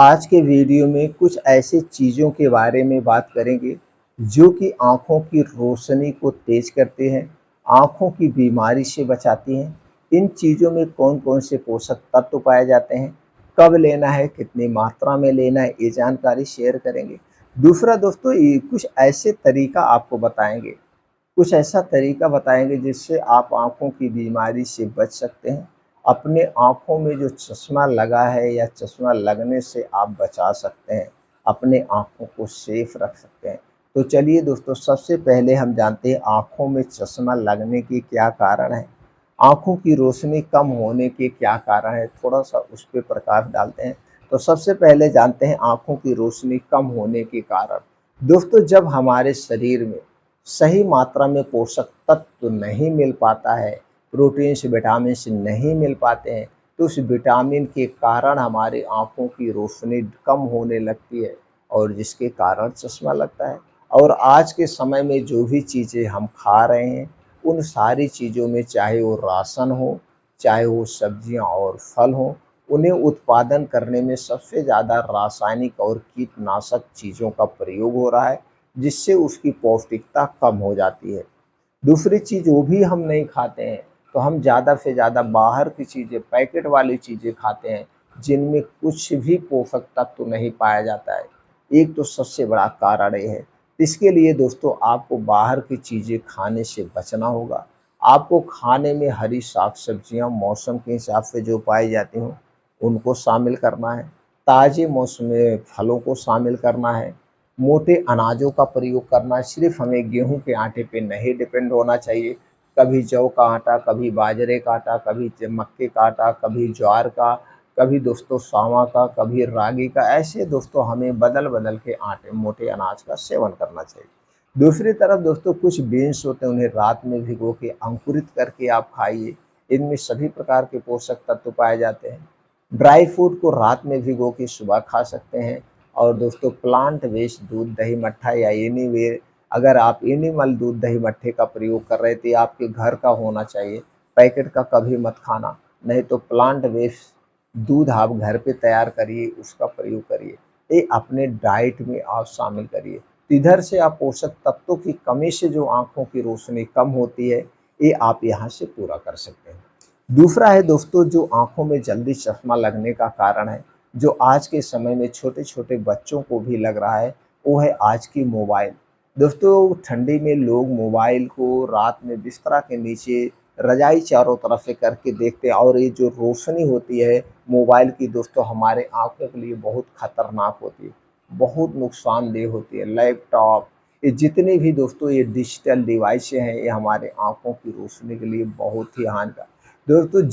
आज के वीडियो में कुछ ऐसी चीज़ों के बारे में बात करेंगे जो कि आँखों की रोशनी को तेज़ करते हैं, आँखों की बीमारी से बचाती हैं। इन चीज़ों में कौन-कौन से पोषक तत्व पाए जाते हैं, कब लेना है, कितनी मात्रा में लेना है, ये जानकारी शेयर करेंगे। दूसरा दोस्तों ये कुछ ऐसे तरीका आपको बताएँगे, कुछ ऐसा तरीका बताएँगे जिससे आप आँखों की बीमारी से बच सकते हैं। अपने आँखों में जो चश्मा लगा है या चश्मा लगने से आप बचा सकते हैं, अपने आँखों को सेफ रख सकते हैं। तो चलिए दोस्तों सबसे पहले हम जानते हैं आँखों में चश्मा लगने के क्या कारण हैं? आँखों की रोशनी कम होने के क्या कारण हैं? थोड़ा-सा उस पे प्रकाश डालते हैं। तो सबसे पहले जानते हैं आँखों की रोशनी कम होने के कारण। दोस्तों जब हमारे शरीर में सही मात्रा में पोषक तत्व नहीं मिल पाता है, प्रोटीन्स, विटामिन्स नहीं मिल पाते हैं, तो उस विटामिन के कारण हमारी आँखों की रोशनी कम होने लगती है और जिसके कारण चश्मा लगता है। और आज के समय में जो भी चीज़ें हम खा रहे हैं, उन सारी चीज़ों में चाहे वो राशन हो, चाहे वो सब्जियाँ और फल हों, उन्हें उत्पादन करने में सबसे ज़्यादा रासायनिक और कीटनाशक चीज़ों का प्रयोग हो रहा है, जिससे उसकी पौष्टिकता कम हो जाती है। दूसरी चीज़ वो भी हम नहीं खाते हैं, तो हम ज़्यादा से ज़्यादा बाहर की चीज़ें, पैकेट वाली चीज़ें खाते हैं, जिनमें कुछ भी पोषक तत्व नहीं पाया जाता है। एक तो सबसे बड़ा कारण ये है। इसके लिए दोस्तों आपको बाहर की चीज़ें खाने से बचना होगा। आपको खाने में हरी साग-सब्जियाँ मौसम के हिसाब से जो पाई जाती हों, उनको शामिल करना है। ताज़े मौसमी फलों को शामिल करना है। मोटे अनाजों का प्रयोग करना है, सिर्फ़ हमें गेहूँ के आटे पे नहीं डिपेंड होना चाहिए। कभी जौ का आटा, कभी बाजरे का आटा, कभी मक्के का आटा, कभी ज्वार का, कभी दोस्तों सावा का, कभी रागी का, ऐसे दोस्तों हमें बदल-बदल के आटे, मोटे अनाज का सेवन करना चाहिए। दूसरी तरफ दोस्तों कुछ बीन्स होते हैं, उन्हें रात में भिगो के अंकुरित करके आप खाइए। इनमें सभी प्रकार के पोषक तत्व पाए जाते हैं। ड्राई फ्रूट को रात में भिगो के सुबह खा सकते हैं। और दोस्तों प्लांट बेस्ड दूध, दही, मट्ठा या एनीवेयर, अगर आप एनिमल दूध, दही, मट्ठे का प्रयोग कर रहे थे, आपके घर का होना चाहिए, पैकेट का कभी मत खाना। नहीं तो प्लांट बेस्ड दूध आप घर पे तैयार करिए, उसका प्रयोग करिए। ये अपने डाइट में आप शामिल करिए। इधर से आप पोषक तत्वों की कमी से जो आँखों की रोशनी कम होती है, ये आप यहाँ से पूरा कर सकते हैं। दूसरा है दोस्तों जो आँखों में जल्दी चश्मा लगने का कारण है, जो आज के समय में छोटे-छोटे बच्चों को भी लग रहा है, वो है आज की मोबाइल। दोस्तों ठंडी में लोग मोबाइल को रात में बिस्तरा के नीचे रज़ाई चारों तरफ से करके देखते हैं और ये जो रोशनी होती है मोबाइल की दोस्तों हमारे आँखों के लिए बहुत खतरनाक होती है, बहुत नुकसानदेह होती है। लैपटॉप, ये जितने भी दोस्तों ये डिजिटल डिवाइसें हैं, ये हमारे आँखों की रोशनी के लिए बहुत ही हानिकारक। दोस्तों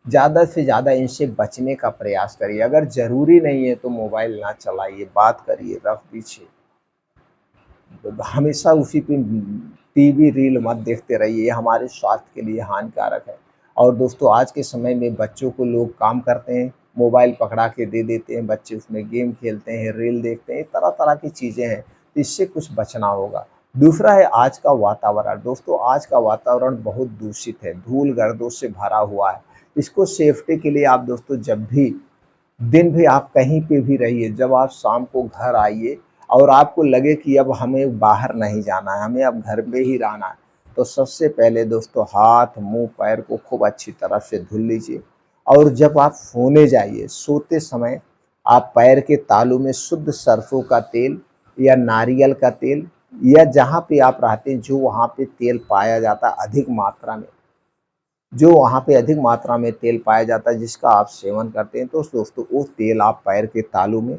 ज़्यादा से ज़्यादा इनसे बचने का प्रयास करिए। अगर ज़रूरी नहीं है तो मोबाइल ना चलाइए, बात करिए, रख दीजिए। हमेशा उसी पे टीवी रील मत देखते रहिए, ये हमारे स्वास्थ्य के लिए हानिकारक है। और दोस्तों आज के समय में बच्चों को लोग काम करते हैं, मोबाइल पकड़ा के दे देते हैं, बच्चे उसमें गेम खेलते हैं, रील देखते हैं, तरह-तरह की चीज़ें हैं, तो इससे कुछ बचना होगा। दूसरा है आज का वातावरण। दोस्तों आज का वातावरण बहुत दूषित है, धूल-गर्दों से भरा हुआ है। इसको सेफ्टी के लिए आप दोस्तों जब भी दिन भी आप कहीं पे भी रहिए, जब आप शाम को घर आइए और आपको लगे कि अब हमें बाहर नहीं जाना है, हमें अब घर में ही रहना है, तो सबसे पहले दोस्तों हाथ, मुँह, पैर को खूब अच्छी तरह से धुल लीजिए। और जब आप सोने जाइए, सोते समय आप पैर के तालू में शुद्ध सरसों का तेल या नारियल का तेल या जहाँ पे आप रहते हैं, जो वहाँ पे तेल पाया जाता है अधिक मात्रा में, जो वहाँ पे अधिक मात्रा में तेल पाया जाता है जिसका आप सेवन करते हैं, तो दोस्तों वो तेल आप पैर के तालू में,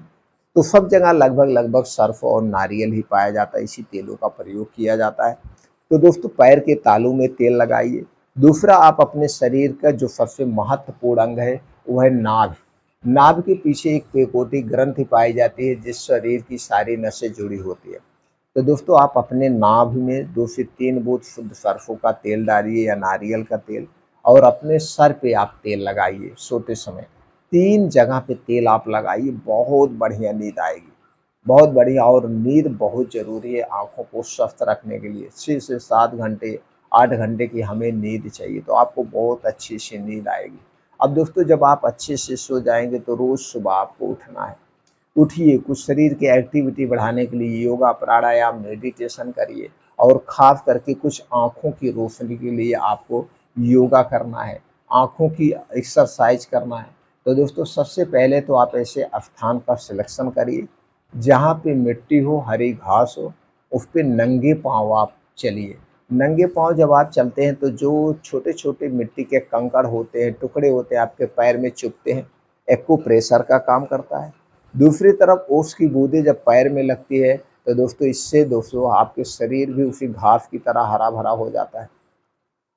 तो सब जगह लगभग-लगभग सर्फ़ और नारियल ही पाया जाता है, इसी तेलों का प्रयोग किया जाता है। तो दोस्तों पैर के तालू में तेल लगाइए। दूसरा आप अपने शरीर का जो सबसे महत्वपूर्ण अंग है, वो है नाभि। नाभि के पीछे एक पेकोटी ग्रंथि पाई जाती है, जिस शरीर की सारी नसें जुड़ी होती है। तो दोस्तों आप अपने नाभि में 2 से 3 बूँद शुद्ध सरसों का तेल डालिए या नारियल का तेल और अपने सर पे आप तेल लगाइए सोते समय। 3 जगह पे तेल आप लगाइए, बहुत बढ़िया नींद आएगी। बहुत बढ़िया। और नींद बहुत ज़रूरी है आँखों को स्वस्थ रखने के लिए। 6 से 7 घंटे, 8 घंटे की हमें नींद चाहिए, तो आपको बहुत अच्छी सी नींद आएगी। अब दोस्तों जब आप अच्छे से सो जाएँगे तो रोज़ सुबह आपको उठना है। उठिए, कुछ शरीर की एक्टिविटी बढ़ाने के लिए योगा, प्राणायाम, मेडिटेशन करिए और ख़ास करके कुछ आँखों की रोशनी के लिए आपको योगा करना है, आँखों की एक्सरसाइज़ करना है। तो दोस्तों सबसे पहले तो आप ऐसे स्थान का सिलेक्शन करिए, जहाँ पे मिट्टी हो, हरी घास हो, उस पे नंगे पाँव आप चलिए। नंगे पाँव जब आप चलते हैं तो जो छोटे-छोटे मिट्टी के कंकड़ होते हैं, टुकड़े होते हैं, आपके पैर में चुभते हैं, एक्यूप्रेशर का काम करता है। दूसरी तरफ ओस की बूँदें जब पैर में लगती है तो दोस्तों इससे दोस्तों आपके शरीर भी उसी घास की तरह हरा-भरा हो जाता है।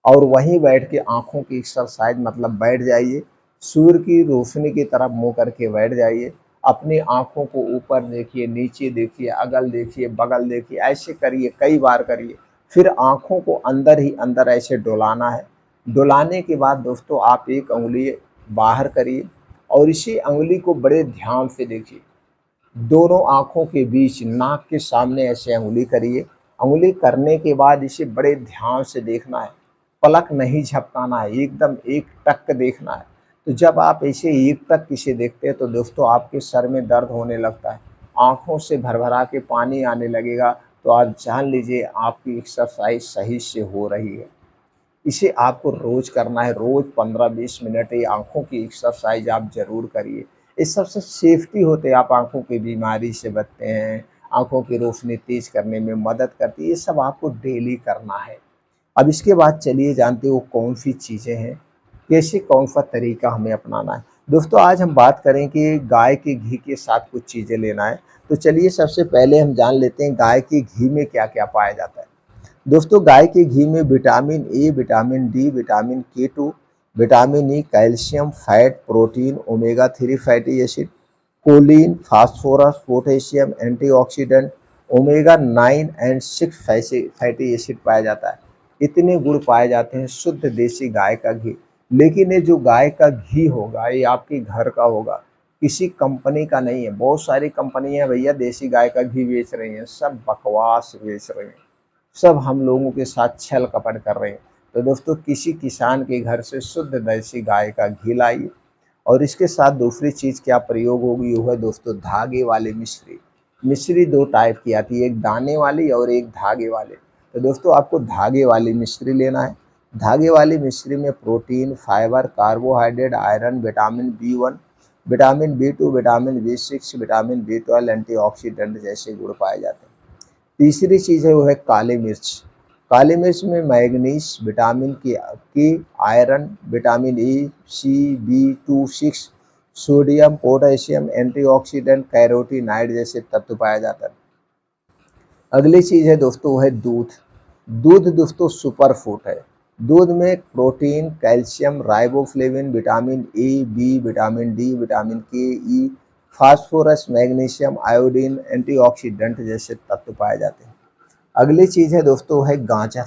और वहीं बैठ के आँखों की एक्सरसाइज मतलब बैठ जाइए, सूर्य की रोशनी की तरफ मुँह करके बैठ जाइए। अपनी आँखों को ऊपर देखिए, नीचे देखिए, अगल देखिए, बगल देखिए, ऐसे करिए, कई बार करिए। फिर आँखों को अंदर ही अंदर ऐसे डुलाना है। डुलाने के बाद दोस्तों आप एक उँगली बाहर करिए और इसी उँगली को बड़े ध्यान से देखिए। दोनों आँखों के बीच नाक के सामने ऐसे उँगली करिए। उँगली करने के बाद इसे बड़े ध्यान से देखना है, पलक नहीं झपकाना है, एकदम एकटक देखना है। तो जब आप ऐसे एकटक इसे देखते हैं तो दोस्तों आपके सर में दर्द होने लगता है, आँखों से भर-भरा के पानी आने लगेगा, तो आप जान लीजिए आपकी एक्सरसाइज़ सही से हो रही है। इसे आपको रोज़ करना है, रोज़ 15-20 मिनट ये आँखों की एक्सरसाइज़ आप ज़रूर करिए। इस सबसे सेफ्टी होते हैं, आप आँखों की बीमारी से बचते हैं, आँखों की रोशनी तेज़ करने में मदद करती है, ये सब आपको डेली करना है। अब इसके बाद चलिए जानते हो कौन-सी चीज़ें हैं, कैसे कौन-सा तरीका हमें अपनाना है। दोस्तों आज हम बात करें कि गाय के घी के साथ कुछ चीज़ें लेना है, तो चलिए सबसे पहले हम जान लेते हैं गाय के घी में क्या-क्या पाया जाता है। दोस्तों गाय के घी में vitamin A, vitamin D, vitamin K two, vitamin E, calcium, fat, protein, omega 3 fatty acid, choline, phosphorus, potassium, antioxidant, omega 9 and 6 fatty acid पाया जाता है। इतने गुण पाए जाते हैं शुद्ध देसी गाय का घी। लेकिन ये जो गाय का घी होगा ये आपके घर का होगा, किसी कंपनी का नहीं है। बहुत सारी कंपनियां भैया देसी गाय का घी बेच रही हैं, सब बकवास बेच रही हैं, सब हम लोगों के साथ छल कपट कर रहे हैं। तो दोस्तों किसी किसान के घर से शुद्ध देसी गाय का घी लाइए और इसके साथ दूसरी चीज़ क्या प्रयोग होगी वो है दोस्तों धागे वाली मिश्री। मिश्री 2 टाइप की आती है, एक दाने वाली और एक धागे वाले। तो दोस्तों आपको धागे वाली मिश्री लेना है। धागे वाली मिश्री में protein, fibre, carbohydrate, iron, vitamin बी1, विटामिन बी2, विटामिन बी6, विटामिन बी12, एंटीऑक्सीडेंट जैसे गुण पाए जाते हैं। तीसरी चीज़ है वो है काली मिर्च। काली मिर्च में manganese, vitamin K, iron, vitamin A, C, B two, 6, sodium, potassium, antioxidant, carotenoid जैसे तत्व पाया जाता है। अगली चीज़ है दोस्तों वो है दूध। दूध दोस्तों सुपर फूड है। दूध में protein, calcium, riboflavin, vitamin A, B, vitamin D, vitamin K, E, phosphorus, magnesium, iodine, antioxidant जैसे तत्व पाए जाते हैं। अगली चीज़ है दोस्तों है गाजर।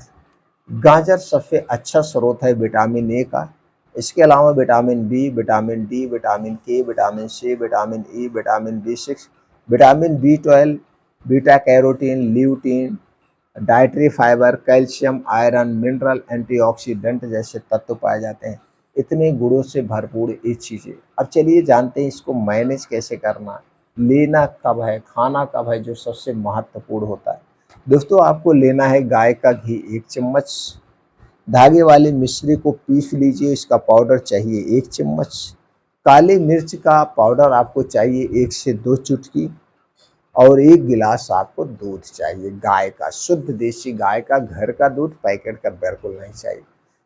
गाजर सबसे अच्छा स्रोत है विटामिन ए का। इसके अलावा vitamin B, vitamin D, vitamin K, vitamin C, vitamin E, vitamin बी6, विटामिन बी12, beta carotene, lutein, dietary fibre, calcium, iron, mineral, antioxidant जैसे तत्व पाए जाते हैं। इतने गुणों से भरपूर ये चीज़ें। अब चलिए जानते हैं इसको मैनेज कैसे करना है, लेना कब है, खाना कब है, जो सबसे महत्वपूर्ण होता है। दोस्तों आपको लेना है गाय का घी 1 चम्मच, धागे वाली मिश्री को पीस लीजिए, इसका पाउडर चाहिए 1 चम्मच, काली मिर्च का पाउडर आपको चाहिए 1 से 2 चुटकी और 1 गिलास आपको दूध चाहिए गाय का, शुद्ध देसी गाय का, घर का दूध पैकेट का बिल्कुल नहीं चाहिए।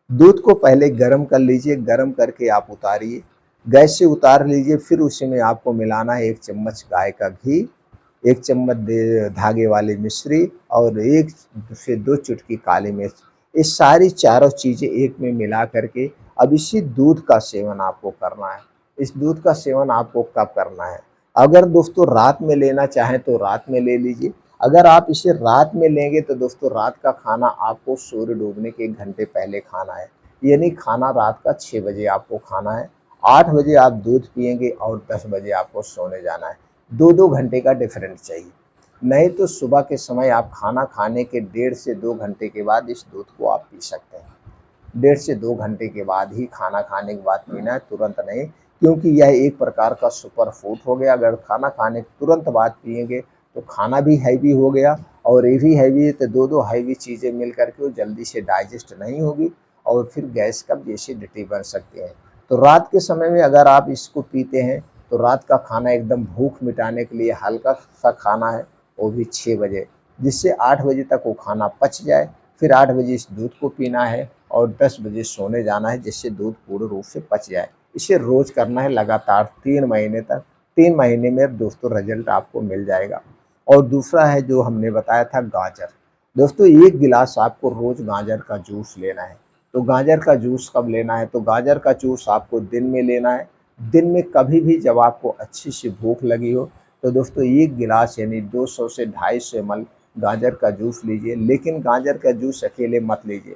दूध को पहले गर्म कर लीजिए, गर्म करके आप उतारिए, गैस से उतार लीजिए, फिर उसी में आपको मिलाना है 1 चम्मच गाय का घी, 1 चम्मच धागे वाली मिश्री और 1 से 2 चुटकी काली मिर्च। ये सारी चारों चीज़ें एक में मिला करके अब इसी दूध का सेवन आपको करना है। इस दूध का सेवन आपको कब करना है? अगर दोस्तों रात में लेना चाहें तो रात में ले लीजिए। अगर आप इसे रात में लेंगे तो दोस्तों रात का खाना आपको सूर्य डूबने के 1 घंटे पहले खाना है। यानी खाना रात का 6 बजे आपको खाना है। 8 बजे आप दूध पिएँगे और 10 बजे आपको सोने जाना है। 2-2 घंटे का डिफरेंस चाहिए। नहीं तो सुबह के समय आप खाना खाने के 1.5 से 2 घंटे के बाद इस दूध को आप पी सकते हैं। डेढ़ से 2 घंटे के बाद ही खाना खाने के बाद पीना है, तुरंत नहीं, क्योंकि यह एक प्रकार का सुपर फूड हो गया। अगर खाना खाने के तुरंत बाद पिएँगे तो खाना भी हैवी हो गया, और ये भी हैवी है तो 2-2 हैवी चीज़ें मिल कर के वो जल्दी से डाइजेस्ट नहीं होगी और फिर गैस कब्ज़ जैसी डिट्टी बन सकती है। तो रात के समय में अगर आप इसको पीते हैं तो रात का खाना एकदम भूख मिटाने के लिए हल्का-सा खाना है, वो भी 6 बजे, जिससे 8 बजे तक वो खाना पच जाए। फिर 8 बजे इस दूध को पीना है और 10 बजे सोने जाना है, जिससे दूध पूर्ण रूप से पच जाए। इसे रोज़ करना है लगातार 3 महीने तक। 3 महीने में दोस्तों रिज़ल्ट आपको मिल जाएगा। और दूसरा है जो हमने बताया था गाजर। दोस्तों 1 गिलास आपको रोज़ गाजर का जूस लेना है। तो गाजर का जूस कब लेना है? तो गाजर का जूस आपको दिन में लेना है। दिन में कभी भी जब आपको अच्छी सी भूख लगी हो, तो दोस्तों 1 गिलास यानी 200 से 250 एमएल गाजर का जूस लीजिए, लेकिन गाजर का जूस अकेले मत लीजिए।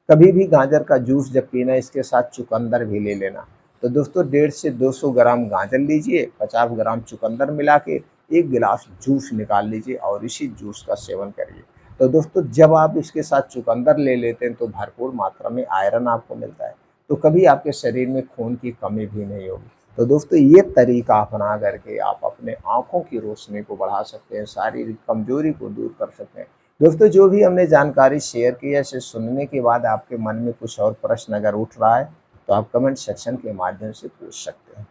कभी भी गाजर का जूस जब पीना है इसके साथ चुकंदर भी ले लेना। तो दोस्तों 150 से 200 ग्राम गाजर लीजिए, 50 ग्राम चुकंदर मिला के 1 गिलास जूस निकाल लीजिए और इसी जूस का सेवन करिए। तो दोस्तों जब आप इसके साथ चुकंदर ले लेते हैं तो भरपूर मात्रा में आयरन आपको मिलता है। तो कभी आपके शरीर में खून की कमी भी नहीं होगी। तो दोस्तों ये तरीका अपना करके आप अपने आँखों की रोशनी को बढ़ा सकते हैं, शारीरिक कमज़ोरी को दूर कर सकते हैं। दोस्तों जो भी हमने जानकारी शेयर की है, इसे सुनने के बाद आपके मन में कुछ और प्रश्न अगर उठ रहा है, तो आप कमेंट सेक्शन के माध्यम से पूछ सकते हैं।